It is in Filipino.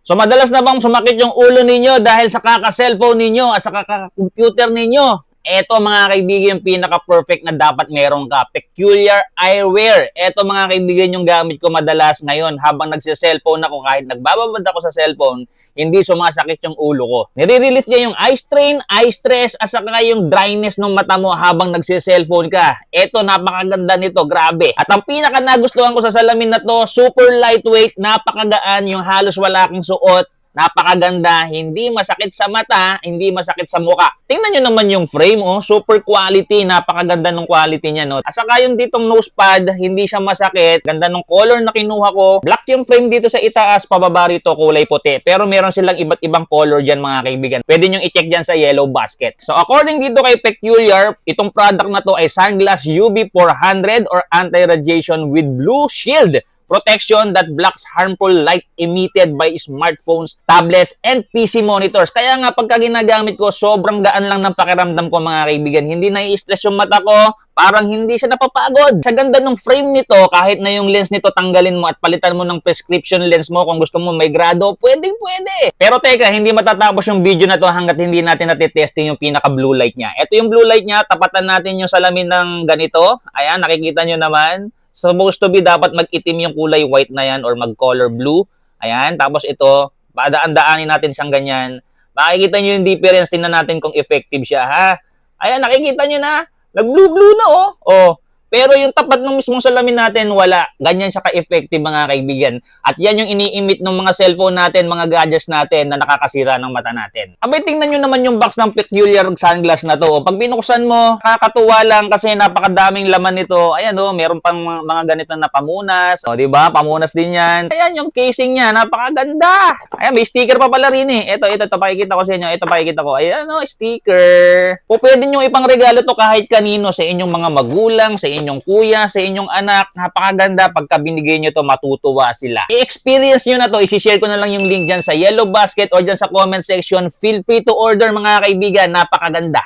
So madalas na bang sumakit yung ulo ninyo dahil sa kaka-cellphone ninyo at sa kaka-computer ninyo? Ito mga kaibigan yung pinaka-perfect na dapat meron ka. Peculiar eyewear. Ito mga kaibigan yung gamit ko madalas ngayon habang nagse-cellphone ako, kahit nagbababad ako sa cellphone, hindi sumasakit yung ulo ko. Nire-relief niya yung eye strain, eye stress, at saka yung dryness ng mata mo habang nagse-cellphone ka. Ito, napakaganda nito, grabe. At ang pinaka nagustuhan ko sa salamin na to, super lightweight, napakagaan, yung halos wala akong suot. Napakaganda, hindi masakit sa mata, hindi masakit sa mukha. Tingnan nyo naman yung frame, oh, super quality, napakaganda ng quality niya, no. At saka yung ditong nose pad, hindi siya masakit. Ganda ng color na kinuha ko. Black yung frame dito sa itaas, pababa rito kulay puti. Pero meron silang iba't ibang color diyan mga kaibigan. Pwede nyo i-check diyan sa yellow basket. So according dito kay Peculiar, itong product na to ay Sunglass UV 400 or anti-radiation with blue shield protection that blocks harmful light emitted by smartphones, tablets, and PC monitors. Kaya nga pagka ginagamit ko, sobrang gaan lang ng pakiramdam ko mga kaibigan. Hindi na-i-stress yung mata ko, parang hindi siya napapagod. Sa ganda ng frame nito, kahit na yung lens nito tanggalin mo at palitan mo ng prescription lens mo kung gusto mo may grado, pwede. Pero teka, hindi matatapos yung video na to hanggat hindi natin natitesting yung pinaka-blue light niya. Ito yung blue light niya, tapatan natin yung salamin ng ganito. Ayan, nakikita nyo naman. Supposed to be dapat mag-itim yung kulay white na yan or mag-color blue. Ayan, tapos ito, padaan-daanin natin siyang ganyan. Makikita nyo yung difference, tingnan natin kung effective siya, ha? Ayan, nakikita nyo na, nag-blue-blue na, oh. Oh. Pero yung tapat ng mismong salamin natin, wala. Ganyan siya ka-effective mga kaibigan. At yan yung ini-emit ng mga cellphone natin, mga gadgets natin na nakakasira ng mata natin. Abay, tingnan nyo naman yung box ng Peculiar sunglass na to. Pag binuksan mo, nakakatuwa lang kasi napakadaming laman nito. Ayan o, meron pang mga ganito na pamunas. O, diba? Pamunas din yan. Ayan yung casing niya, napakaganda. Ayan, may sticker pa pala rin eh. Ito, pakikita ko sa inyo. Ito, pakikita ko. Ayan o, sticker. O, pwede nyo ipang regalo to kahit kanino, sa inyong mga magulang, sa inyong kuya, sa inyong anak. Napakaganda. Pagka binigay nyo to, matutuwa sila. I-experience nyo na to. Isi-share ko na lang yung link dyan sa yellow basket o dyan sa comment section. Feel free to order mga kaibigan. Napakaganda.